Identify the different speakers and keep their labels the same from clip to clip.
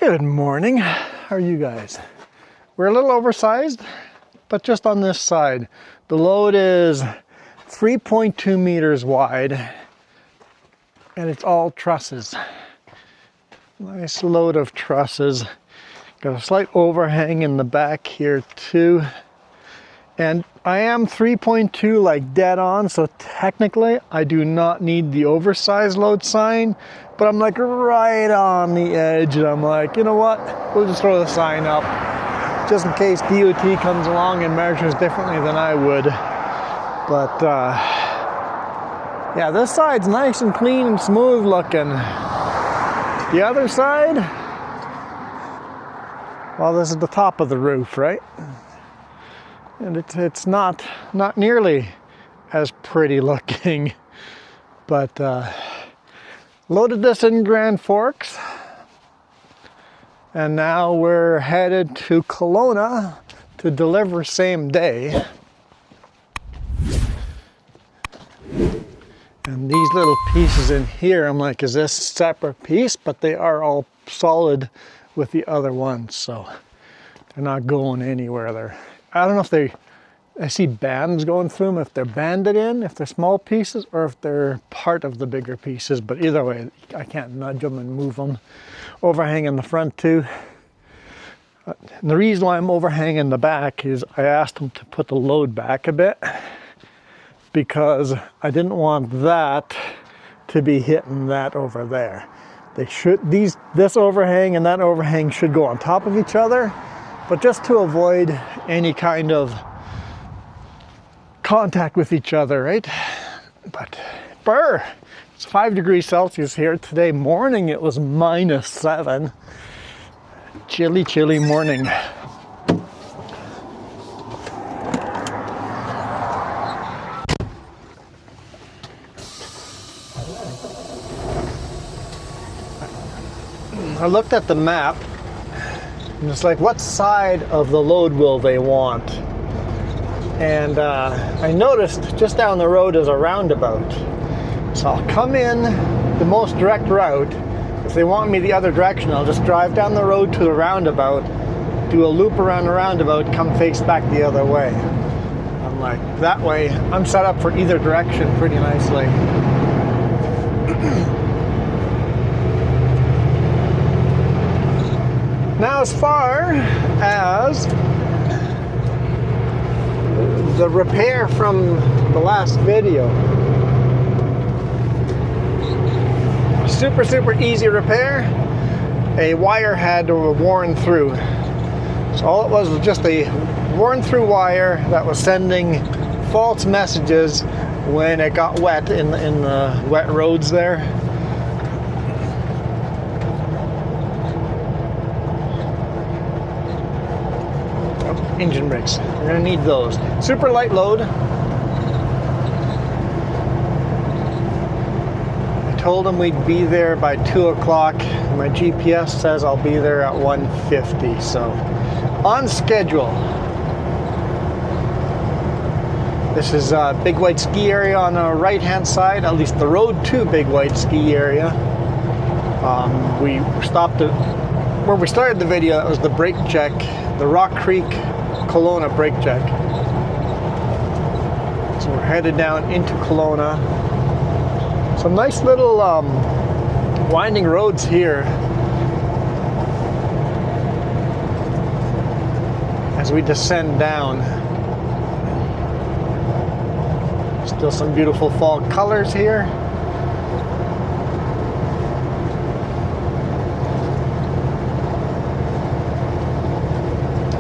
Speaker 1: Good morning. How are you guys? We're a little oversized, but just on this side. The load is 3.2 meters wide, and it's all trusses. Nice load of trusses. Got a slight overhang in the back here too. And I am 3.2 like dead on, so technically I do not need the oversized load sign, but I'm like right on the edge, and I'm like, you know what, we'll just throw the sign up just in case DOT comes along and measures differently than I would. But yeah, this side's nice and clean and smooth looking. The other side, well, this is the top of the roof, right? And it's not nearly as pretty looking, but loaded this in Grand Forks, and now we're headed to Kelowna to deliver same day. And these little pieces in here, I'm like, is this a separate piece? But they are all solid with the other ones, so they're not going anywhere. I don't know if I see bands going through them, if they're banded in, if they're small pieces, or if they're part of the bigger pieces. But either way, I can't nudge them and move them. Overhang in the front too. And the reason why I'm overhanging the back is I asked them to put the load back a bit, because I didn't want that to be hitting that over there. This overhang and that overhang should go on top of each other, but just to avoid any kind of contact with each other, right? But it's 5 degrees Celsius here. Today morning it was -7. Chilly morning. I looked at the map and it's like, what side of the load will they want? And I noticed just down the road is a roundabout. So I'll come in the most direct route. If they want me the other direction, I'll just drive down the road to the roundabout, do a loop around the roundabout, come face back the other way. I'm like, that way I'm set up for either direction pretty nicely. Now, as far as the repair from the last video, super easy repair. A wire had worn through, so all it was just a worn through wire that was sending false messages when it got wet in the wet roads there. Engine brakes, we're going to need those. Super light load. I told them we'd be there by 2 o'clock. My GPS says I'll be there at 1:50, so on schedule. This is a Big White Ski area on the right hand side, at least the road to Big White Ski area. We stopped at where we started the video. That was the brake check, the Rock Creek Kelowna brake check. So we're headed down into Kelowna. Some nice little winding roads here as we descend down. Still some beautiful fall colors here.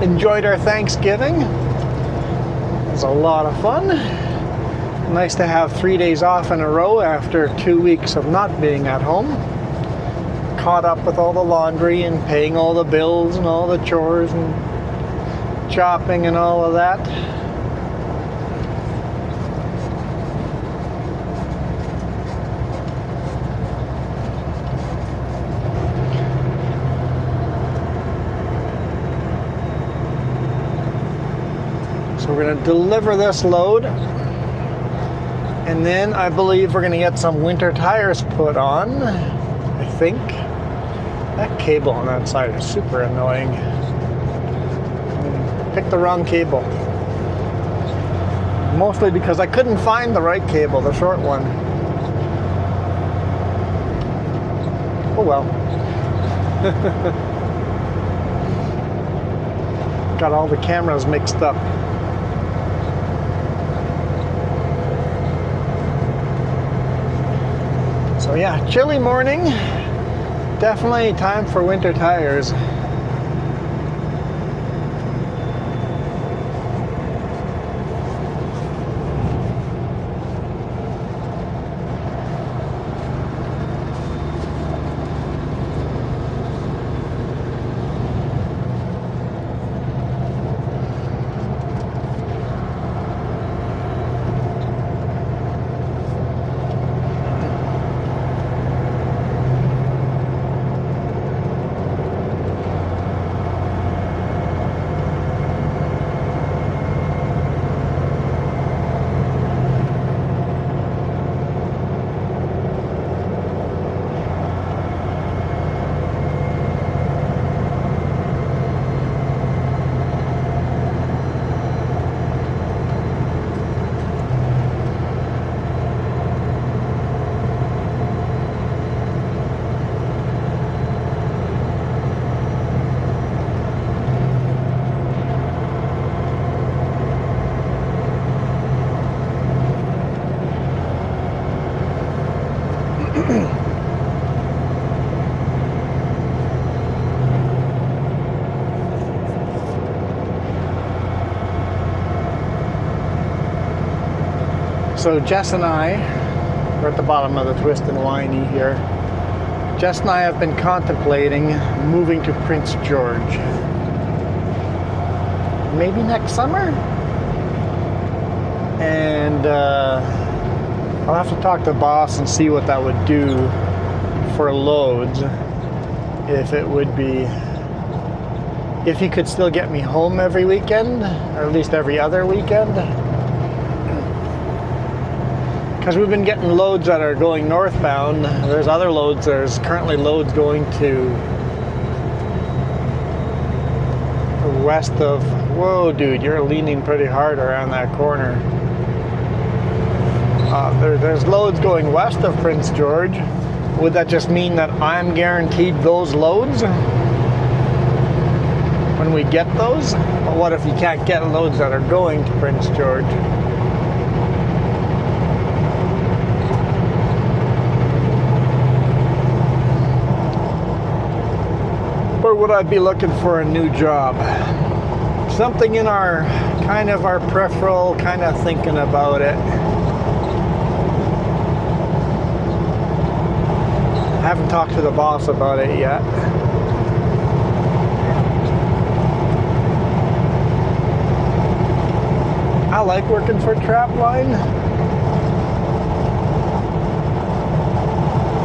Speaker 1: Enjoyed our Thanksgiving. It was a lot of fun. Nice to have 3 days off in a row after 2 weeks of not being at home. Caught up with all the laundry and paying all the bills and all the chores and shopping and all of that. So we're going to deliver this load, and then I believe we're going to get some winter tires put on, I think. That cable on that side is super annoying. Picked the wrong cable. Mostly because I couldn't find the right cable, the short one. Oh well. Got all the cameras mixed up. So yeah, chilly morning. Definitely time for winter tires. So Jess and I, we're at the bottom of the Twist and Winey here. Jess and I have been contemplating moving to Prince George. Maybe next summer? And I'll have to talk to the boss and see what that would do for loads. If it would be, if he could still get me home every weekend, or at least every other weekend. Because we've been getting loads that are going northbound. There's other loads, there's currently loads going to west of, whoa dude, you're leaning pretty hard around that corner. There's loads going west of Prince George. Would that just mean that I'm guaranteed those loads when we get those? But what if you can't get loads that are going to Prince George? Or would I be looking for a new job? Something in our kind of our peripheral, kind of thinking about it. I haven't talked to the boss about it yet. I like working for Trapline.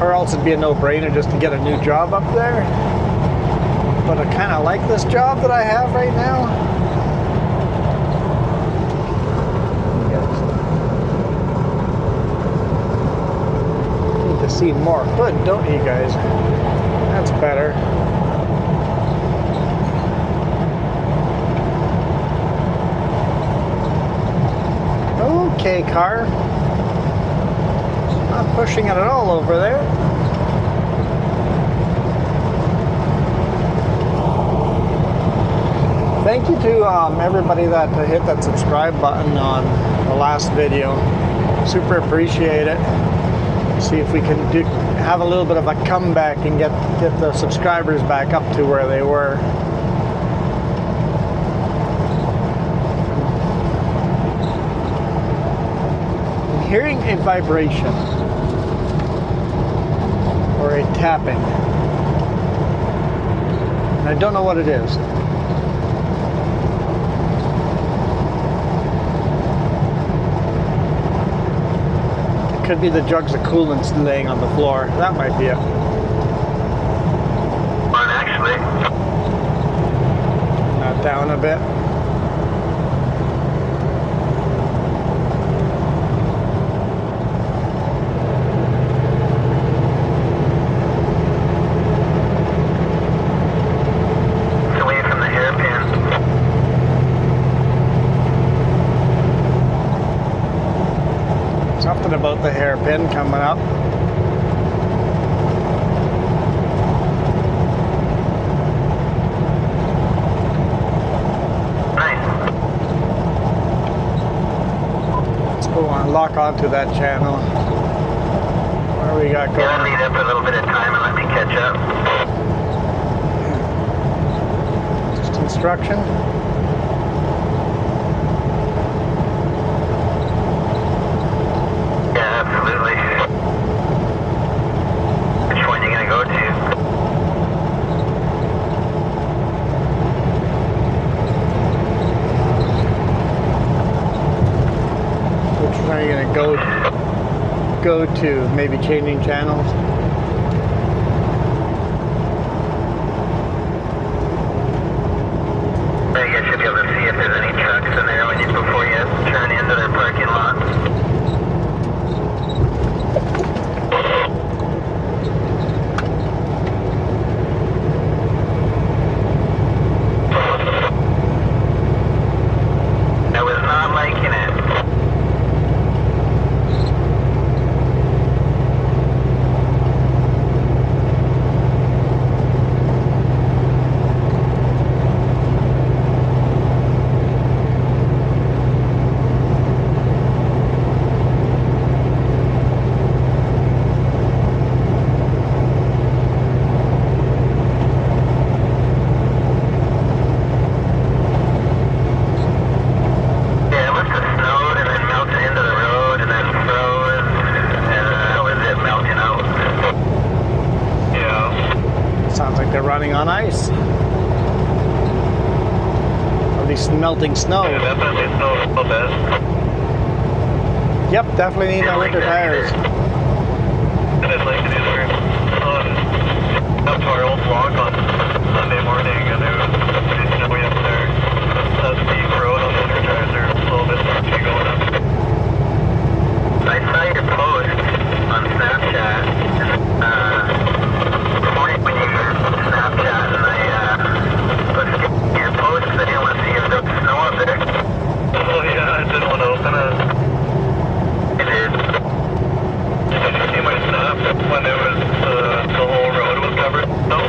Speaker 1: Or else it'd be a no-brainer just to get a new job up there. But I kind of like this job that I have right now. Need to see more hood, don't you guys? That's better. Okay, car. Not pushing it at all over there. Thank you to everybody that hit that subscribe button on the last video. Super appreciate it. See if we can have a little bit of a comeback and get the subscribers back up to where they were. I'm hearing a vibration or a tapping. And I don't know what it is. Could be the jugs of coolant laying on the floor. That might be it.
Speaker 2: But actually,
Speaker 1: Not down a bit. hairpin coming up. Let's go on, lock onto that channel. What do we got going?
Speaker 2: Yeah, lead up a little bit of time and let me catch up.
Speaker 1: Just instruction.
Speaker 2: Yeah, absolutely. Which one you gonna go to?
Speaker 1: Which one are you gonna go to? Maybe changing channels.
Speaker 2: I guess you'll be able to see if there's any trucks in there before you turn into their parking lot. I was not liking it.
Speaker 1: Running on ice. At least melting snow.
Speaker 2: Yeah, definitely snow a little bit.
Speaker 1: Yep, definitely need my winter tires.
Speaker 2: I didn't like it either. Up to our old block on Sunday morning and it was pretty snowy up there. That steep road on the winter tires are a little bit sketchy going up. I saw your post on Snapchat. Morning when you Snapchat and I was skipping your post because I didn't want to see if there was snow up there. Oh yeah, I didn't want to open it. It did. Did you see my snap when it was the whole road was covered in snow?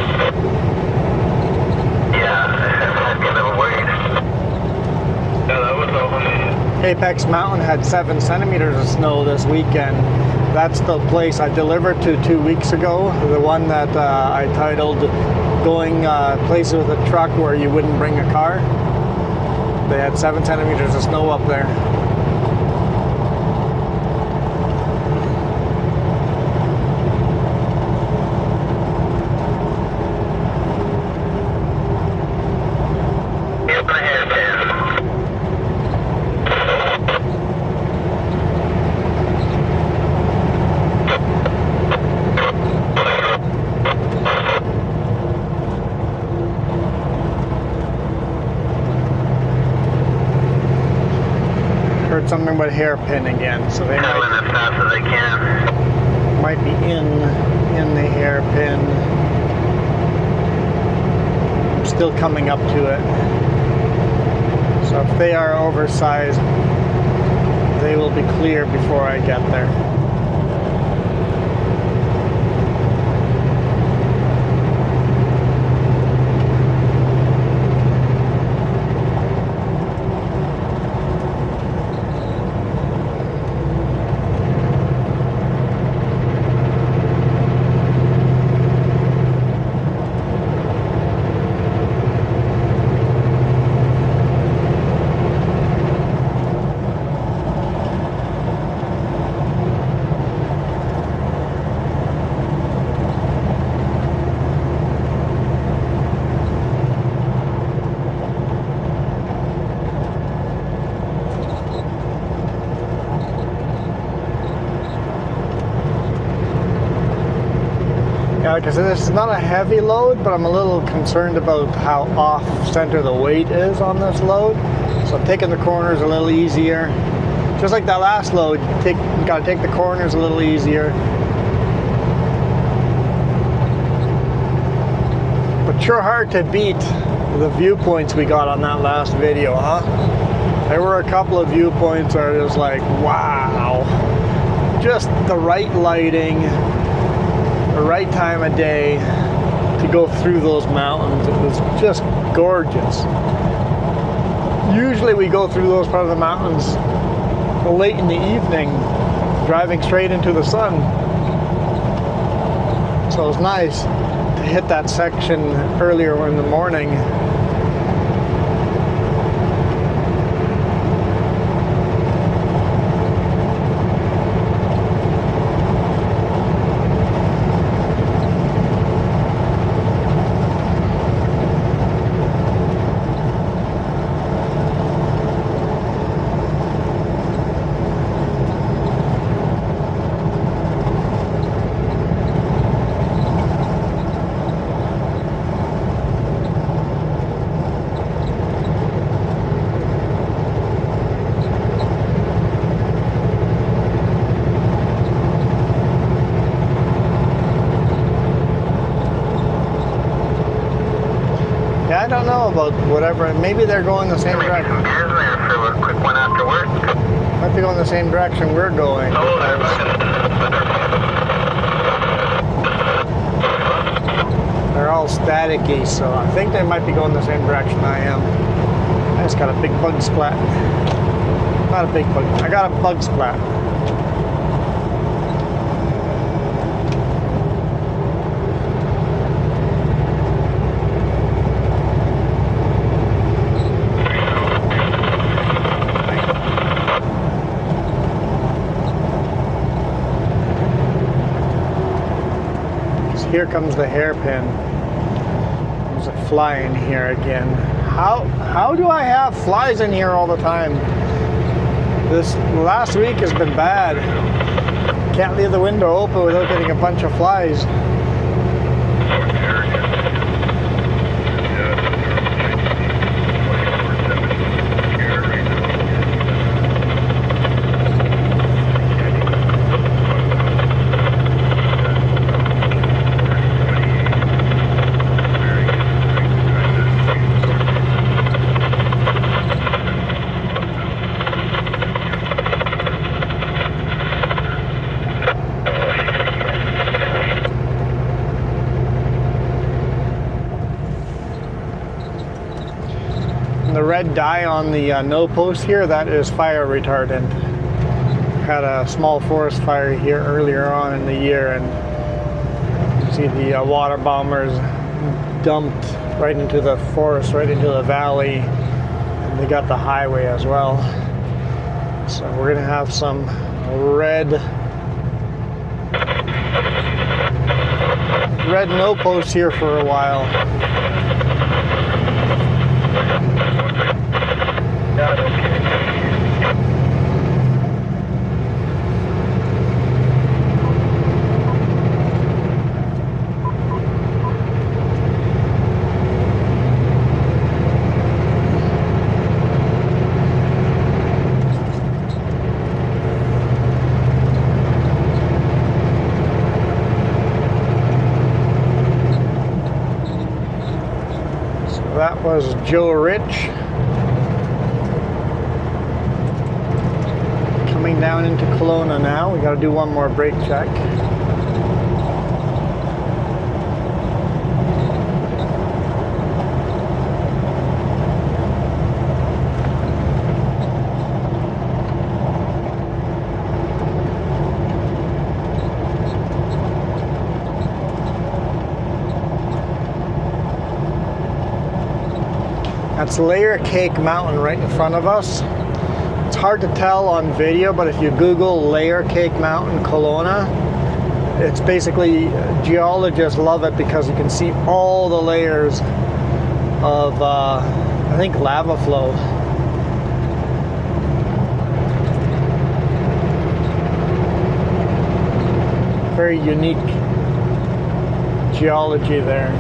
Speaker 2: Yeah, I had me a little worried. Yeah, that was only...
Speaker 1: Apex Mountain had 7 centimeters of snow this weekend. That's the place I delivered to 2 weeks ago. The one that I titled Going Places with a Truck Where You Wouldn't Bring a Car. They had 7 centimeters of snow up there.
Speaker 2: Here's my hairpin.
Speaker 1: Heard something about hairpin again, so they
Speaker 2: Coming as fast as I can.
Speaker 1: might be in the hairpin. I'm still coming up to it. So if they are oversized, they will be clear before I get there. Because this is not a heavy load, but I'm a little concerned about how off-center the weight is on this load. So I'm taking the corners a little easier. Just like that last load, you gotta take the corners a little easier. But sure hard to beat the viewpoints we got on that last video, huh? There were a couple of viewpoints where it was like, wow. just the right lighting, the right time of day to go through those mountains. It was just gorgeous. Usually we go through those part of the mountains late in the evening, driving straight into the sun. So it was nice to hit that section earlier in the morning. Yeah, I don't know about whatever. Maybe they're going the same direction.
Speaker 2: Some beers there for a quick one after work.
Speaker 1: Might be going the same direction we're going.
Speaker 2: Oh, they're
Speaker 1: They're all staticky, so I think they might be going the same direction I am. I just got a big bug splat. Not a big bug. I got a bug splat. Here comes the hairpin. There's a fly in here again. How do I have flies in here all the time? This last week has been bad. Can't leave the window open without getting a bunch of flies. The red dye on the no post here, that is fire retardant. Had a small forest fire here earlier on in the year, and you see the water bombers dumped right into the forest, right into the valley, and they got the highway as well. So we're gonna have some red no post here for a while. That was Joe Rich coming down into Kelowna now. We got to do one more brake check. That's Layer Cake Mountain right in front of us. It's hard to tell on video, but if you Google Layer Cake Mountain, Kelowna, it's basically, geologists love it because you can see all the layers of, I think, lava flow. Very unique geology there.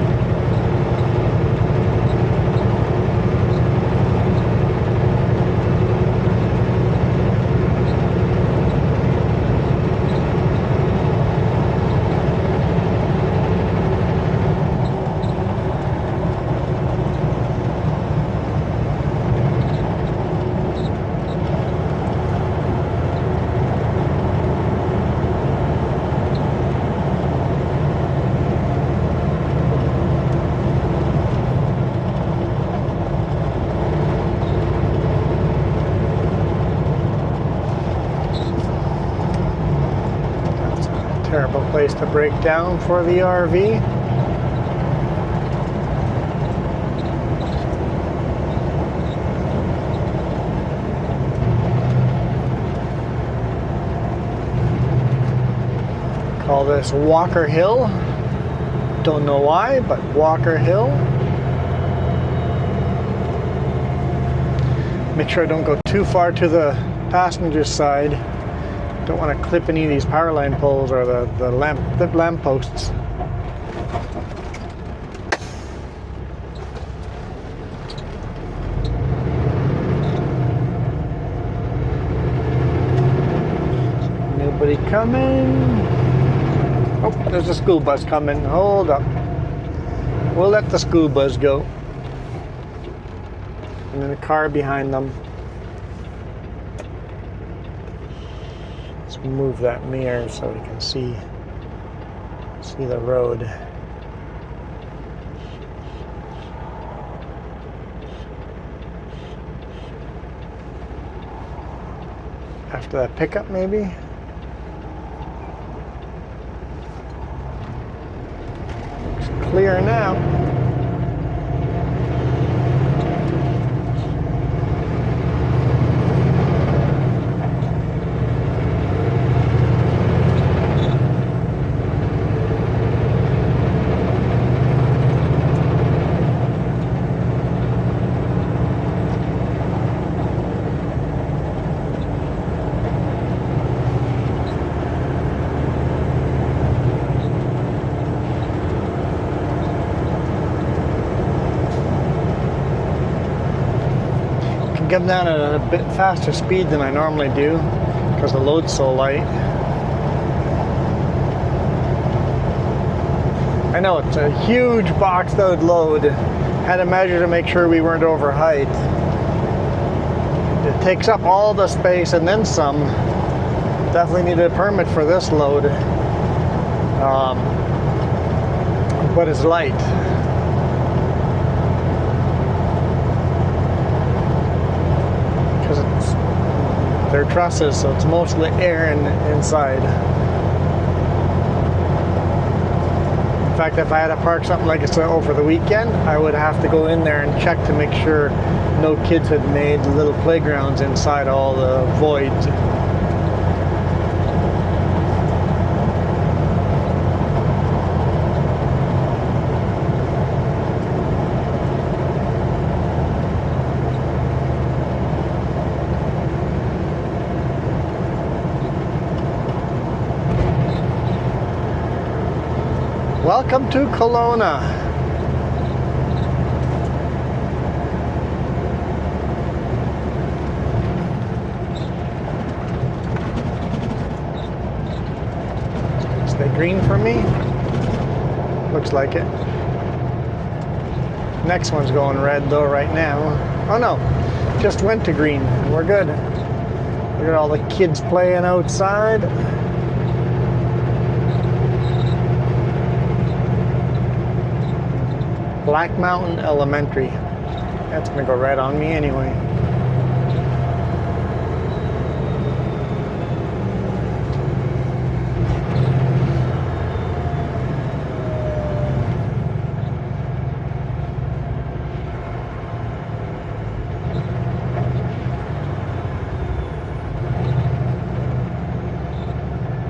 Speaker 1: desirable place to break down for the RV. Call this Walker Hill. Don't know why, but Walker Hill. Make sure I don't go too far to the passenger side. Don't want to clip any of these power line poles or the lamp posts. Nobody coming. Oh, there's a school bus coming. Hold up. We'll let the school bus go. And then a car behind them. Let's move that mirror so we can see the road. After that pickup, maybe? Looks clear now. Get down at a bit faster speed than I normally do because the load's so light. I know it's a huge boxed out load. Had to measure to make sure we weren't over height. It takes up all the space and then some. Definitely needed a permit for this load. But it's light. They're trusses, so it's mostly air inside. In fact, if I had to park something like this over the weekend, I would have to go in there and check to make sure no kids had made little playgrounds inside all the voids. Welcome to Kelowna. Stay green for me. Looks like it. Next one's going red though right now. Oh no, just went to green. We're good. Look at all the kids playing outside. Black Mountain Elementary. That's gonna go right on me anyway.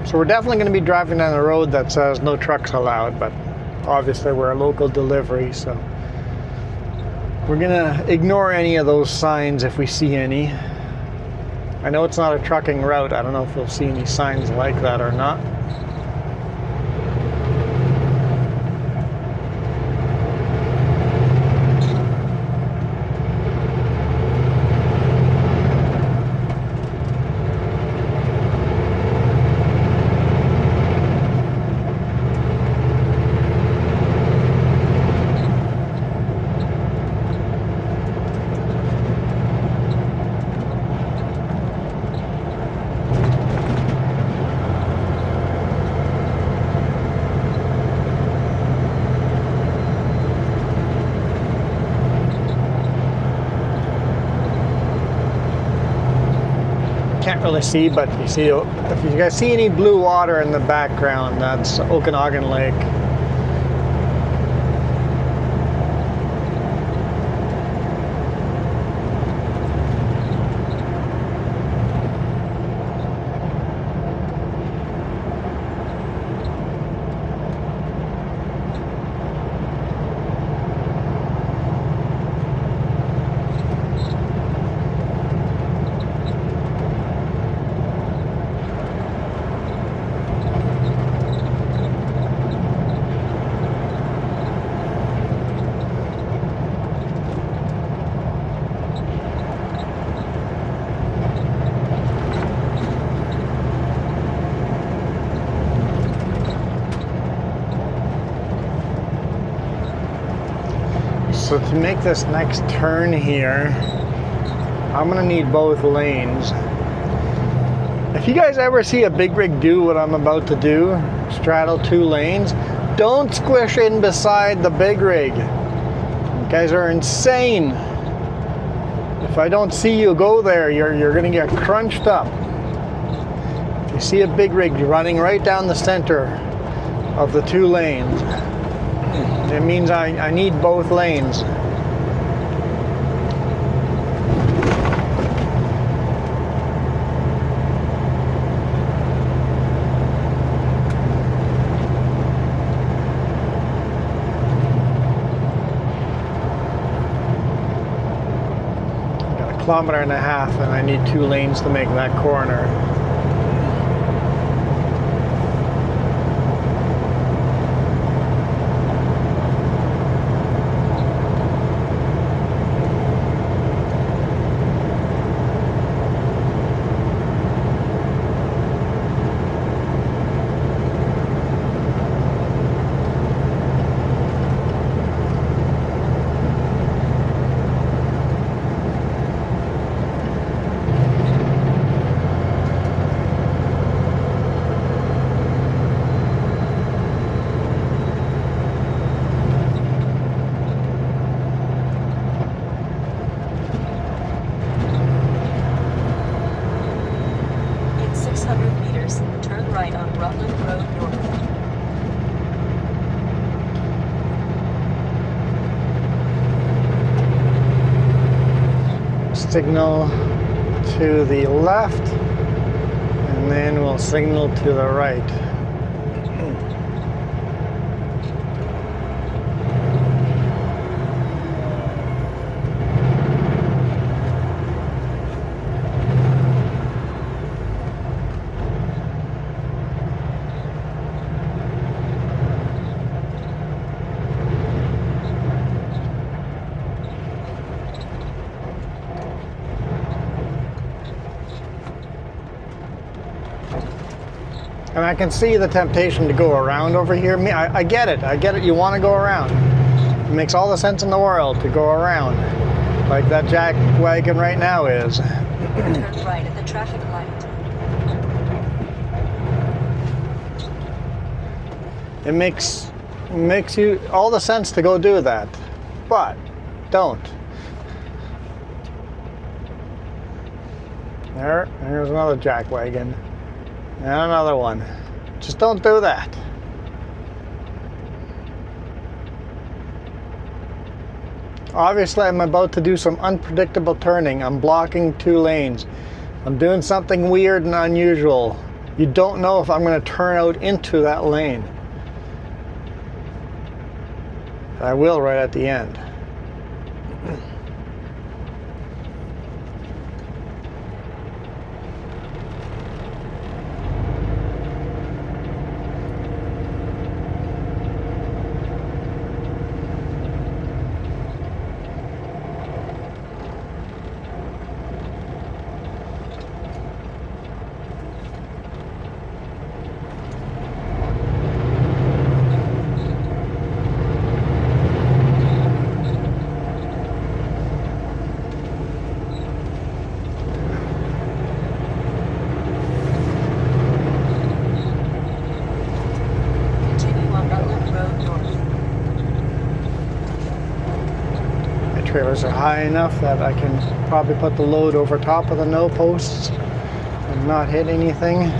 Speaker 1: So we're definitely going to be driving down the road that says no trucks allowed, but obviously we're a local delivery, so we're gonna ignore any of those signs if we see any. I know it's not a trucking route. I don't know if we'll see any signs like that or not. really see, but you see, if you guys see any blue water in the background, that's Okanagan Lake. So to make this next turn here, I'm gonna need both lanes. If you guys ever see a big rig do what I'm about to do, straddle 2 lanes, don't squish in beside the big rig. You guys are insane. If I don't see you go there, you're gonna get crunched up. If you see a big rig running right down the center of the 2 lanes, it means I need both lanes. Got 1.5 kilometers and I need 2 lanes to make that corner. Signal to the left, and then we'll signal to the right. And I can see the temptation to go around over here. I get it. I get it. You want to go around. It makes all the sense in the world to go around, like that jack wagon right now is.
Speaker 3: Turn right at the traffic light.
Speaker 1: It makes you all the sense to go do that, but don't. There's another jack wagon. And another one. Just don't do that. Obviously, I'm about to do some unpredictable turning. I'm blocking 2 lanes. I'm doing something weird and unusual. You don't know if I'm going to turn out into that lane. I will right at the end. Trailers are high enough that I can probably put the load over top of the no posts and not hit anything.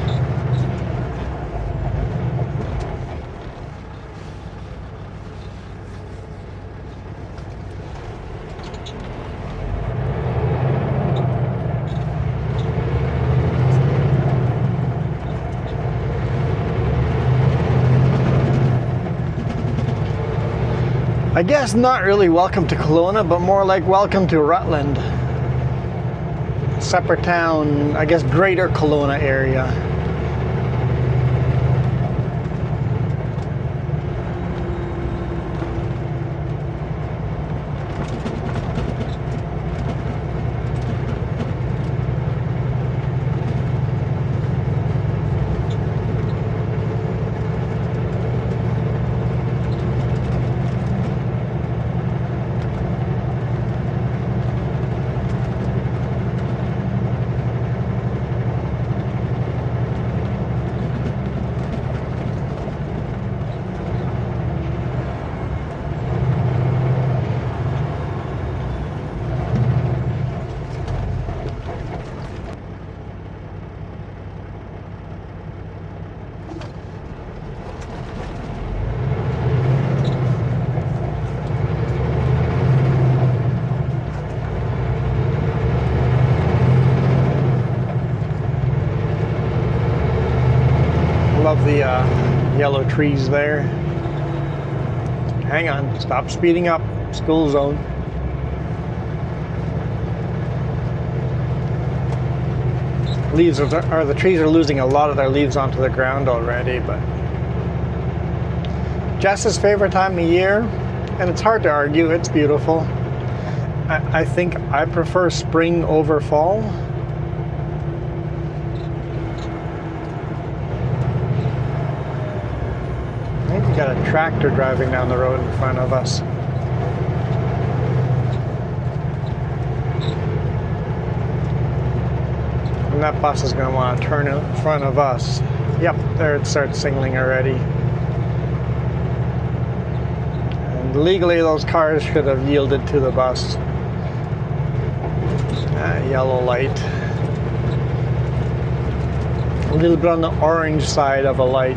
Speaker 1: I guess not really welcome to Kelowna, but more like welcome to Rutland. Separate town, I guess greater Kelowna area. Love the yellow trees there. Hang on, stop speeding up. School zone. Leaves are the trees are losing a lot of their leaves onto the ground already, but Jess's favorite time of year, and it's hard to argue, it's beautiful. I think I prefer spring over fall. I think we got a tractor driving down the road in front of us. And that bus is going to want to turn in front of us. Yep, there it starts signaling already. And legally those cars should have yielded to the bus. Yellow light. A little bit on the orange side of a light.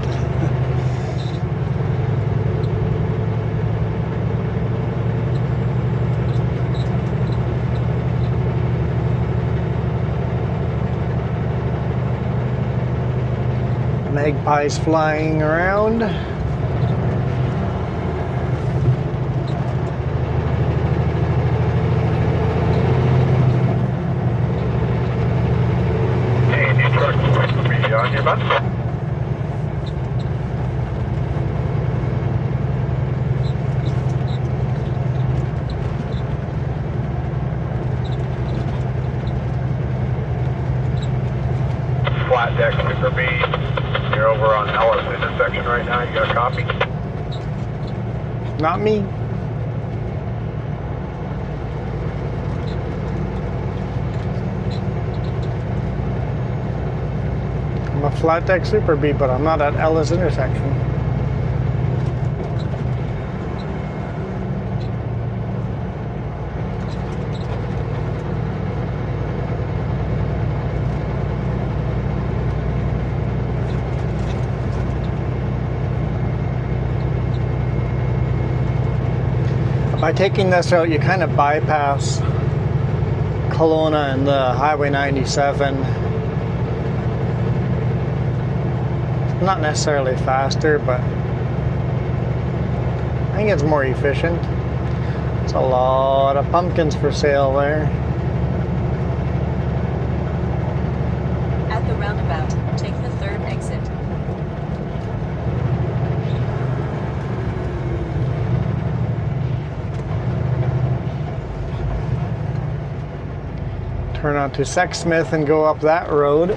Speaker 1: Magpies flying around.
Speaker 2: Hey, new truck will be on your bus. Flat deck Super B. You're over on Ellis intersection right now. You got a copy?
Speaker 1: Not me. I'm a flat deck Super B, but I'm not at Ellis intersection. By taking this route, you kind of bypass Kelowna and the Highway 97. It's not necessarily faster, but I think it's more efficient. It's a lot of pumpkins for sale there.
Speaker 3: At the roundabout, take the third exit.
Speaker 1: Turn onto Sexsmith and go up that road.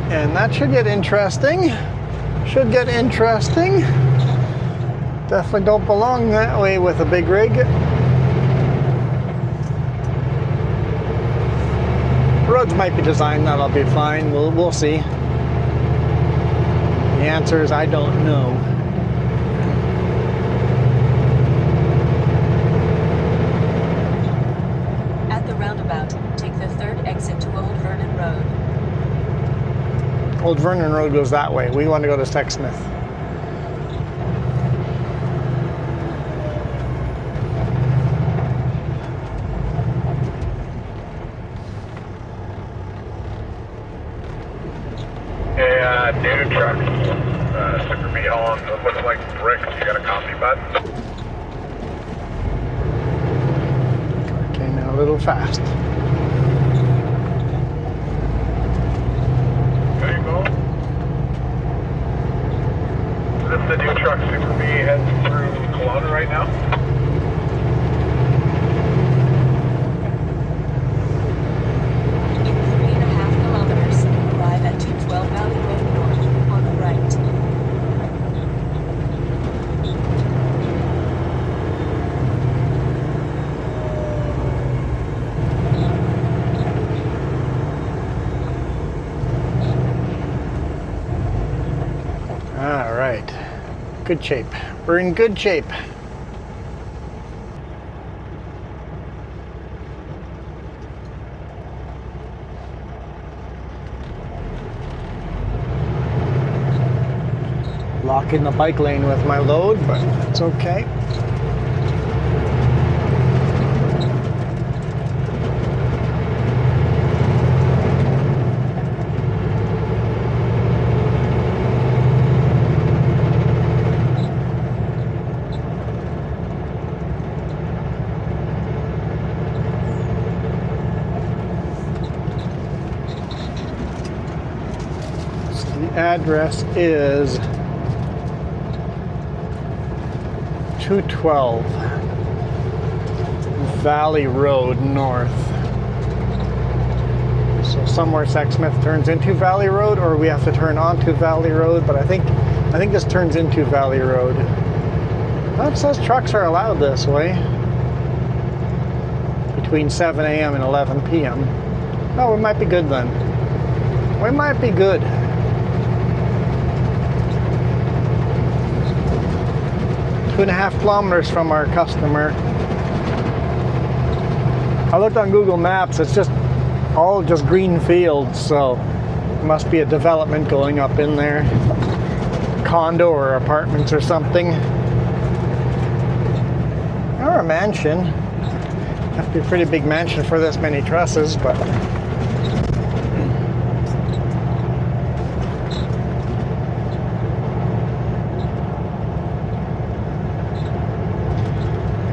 Speaker 1: And that should get interesting. Should get interesting. Definitely don't belong that way with a big rig. Roads might be designed that'll be fine. We'll see. The answer is I don't know.
Speaker 3: At the roundabout, take the third exit to Old Vernon Road.
Speaker 1: Old Vernon Road goes that way. We want to go to Sexsmith.
Speaker 4: Hey, new truck. Super B hauling what looks like bricks. You got a copy, bud?
Speaker 1: Came in a little fast.
Speaker 4: There you go. This is the new truck. Super B heading through Kelowna right now.
Speaker 3: 3.5 kilometers. Arrive at 212 Valley Road North on the right.
Speaker 1: All right. Good shape. We're in good shape. Blocking the bike lane with my load, but it's okay. So the address is 212 Valley Road North. So somewhere Sexsmith turns into Valley Road, or we have to turn onto Valley Road, but I think this turns into Valley Road. Well, it says trucks are allowed this way between 7 a.m. and 11 p.m. Oh, we might be good then. We might be good. 2.5 kilometers from our customer. I looked on Google Maps, it's just all just green fields, so it must be a development going up in there. Condo or apartments or something. Or a mansion. Have to be a pretty big mansion for this many trusses, but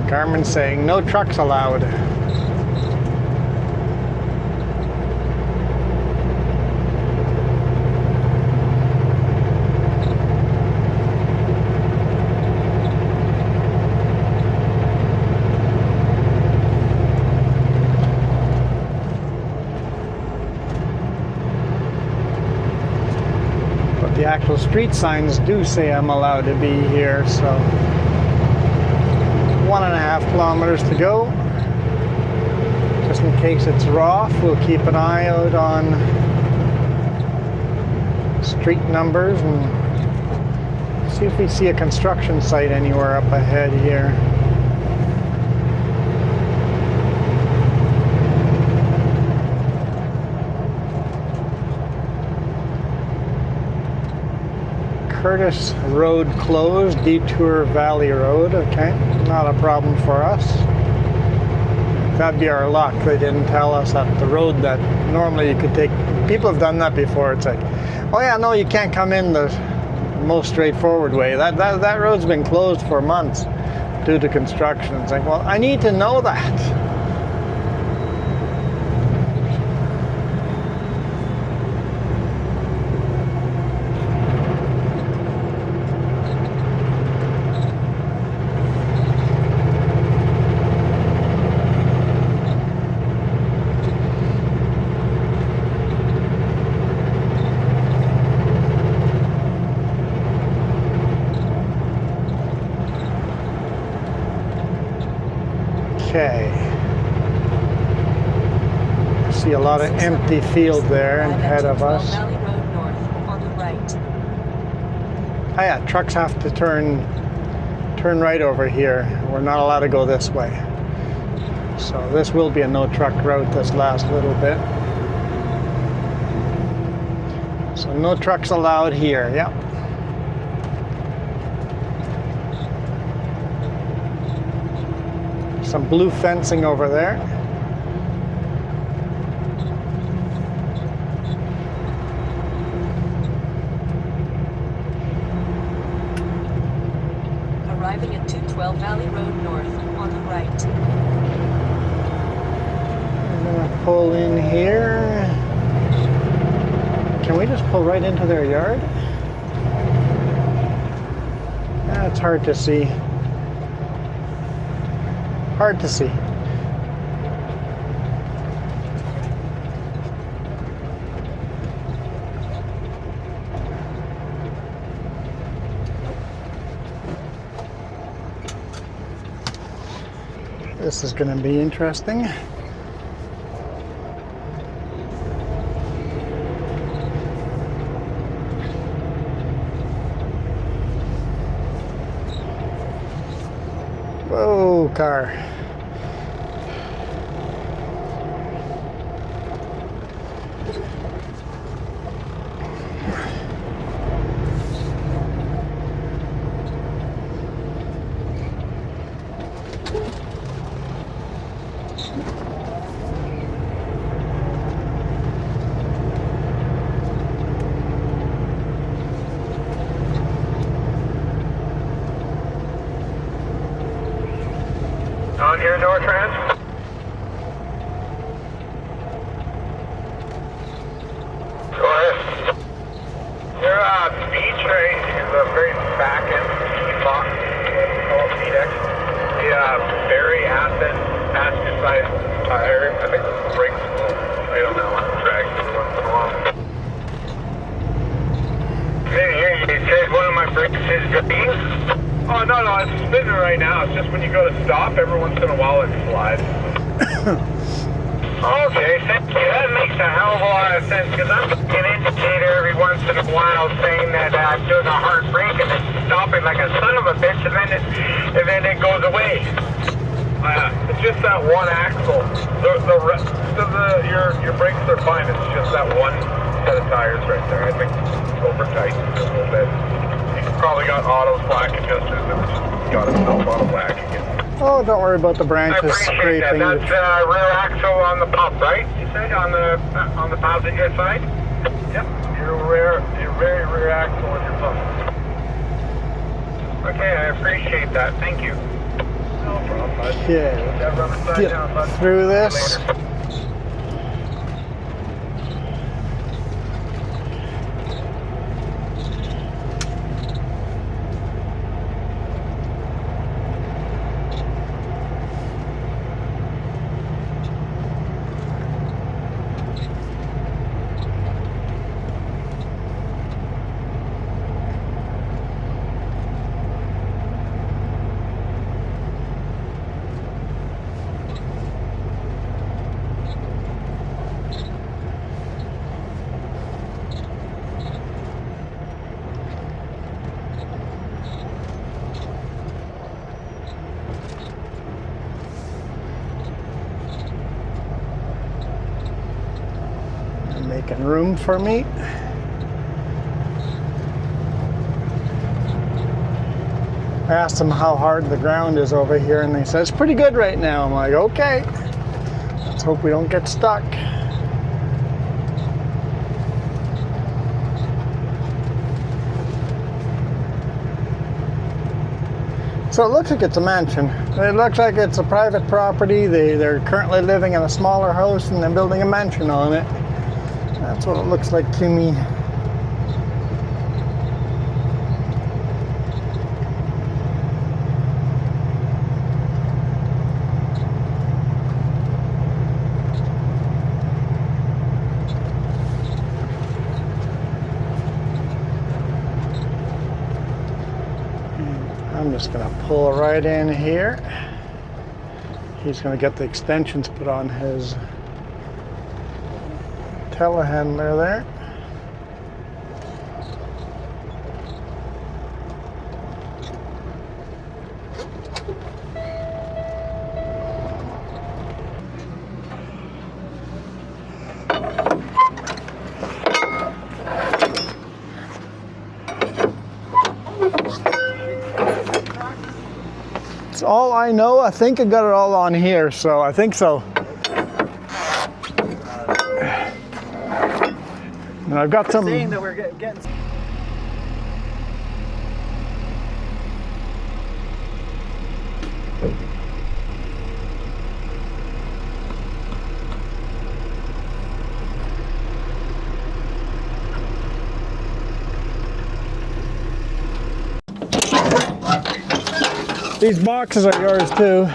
Speaker 1: Carmen's saying no trucks allowed. But the actual street signs do say I'm allowed to be here, so 1.5 kilometers to go. Just in case it's rough, we'll keep an eye out on street numbers and see if we see a construction site anywhere up ahead here. Curtis Road closed, Detour Valley Road, okay, not a problem for us. That'd be our luck. They didn't tell us that the road that normally you could take, people have done that before, it's like, oh yeah, no, you can't come in the most straightforward way. That road's been closed for months due to construction. It's like, well, I need to know that. Okay. See a lot of empty field there ahead of us.
Speaker 3: Valley Road North on the right.
Speaker 1: Oh yeah, trucks have to turn right over here. We're not allowed to go this way. So this will be a no truck route this last little bit. So no trucks allowed here. Yep. Some blue fencing over there.
Speaker 3: Arriving at 212 Valley Road North on the right.
Speaker 1: I'm gonna pull in here. Can we just pull right into their yard? Yeah, it's hard to see. Hard to see. This is going to be interesting. Whoa, car.
Speaker 4: On your door, Trans? Go ahead. Your beach right in the very back end box, called FEDEX. The very asset tire. I think the brakes right on that one drag every once in a while. Hey, you said one of my brakes is green? Oh, no, it's spinning right now. It's just when you go to stop, every once in a while it slides. Okay, thank you. That makes a hell of a lot of sense, because I'm getting an indicator every once in a while saying that I'm doing a hard brake and it's stopping like a son of a bitch, and then it goes away. It's just that one axle. The rest of your brakes are fine. It's just that one set of tires right there. I think it's over tight a little bit. Probably got auto slack adjusted and got itself out of whack again.
Speaker 1: Oh, don't worry about the
Speaker 4: I
Speaker 1: branches
Speaker 4: appreciate
Speaker 1: scraping.
Speaker 4: that. That's rear axle on the pump, right? You said on the passenger side? Yep. Your very rear axle on your pump. Okay, I appreciate that. Thank you. No problem, bud.
Speaker 1: Okay,
Speaker 4: Have rubber side down, bud.
Speaker 1: get through this.
Speaker 4: Later.
Speaker 1: Making room for me. I asked them how hard the ground is over here, and they said it's pretty good right now. I'm like, okay, let's hope we don't get stuck. So it looks like it's a mansion. It looks like it's a private property. They're currently living in a smaller house and they're building a mansion on it. That's what it looks like to me. I'm just going to pull right in here. He's going to get the extensions put on his telehandler there. That's all I know. I think I got it all on here, so I think so. And I've got some.
Speaker 5: Saying that we're getting.
Speaker 1: These boxes are yours too.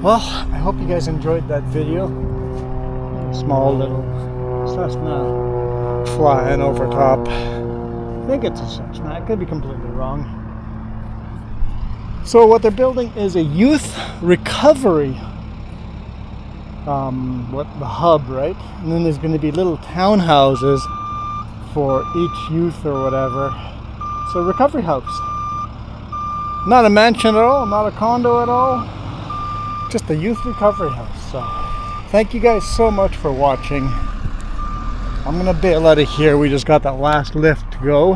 Speaker 1: Well, I hope you guys enjoyed that video. Small little Cessna flying over top. I think it's a Cessna. I could be completely wrong. So what they're building is a youth recovery the hub, right? And then there's going to be little townhouses for each youth or whatever. So recovery house. Not a mansion at all, not a condo at all. Just a youth recovery house. So thank you guys so much for watching. I'm gonna bail out of here. We just got that last lift to go,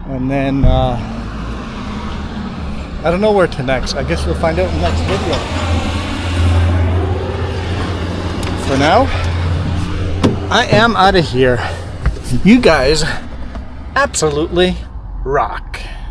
Speaker 1: and then I don't know where to next. I guess we'll find out in the next video. For now, I am out of here. You guys absolutely rock.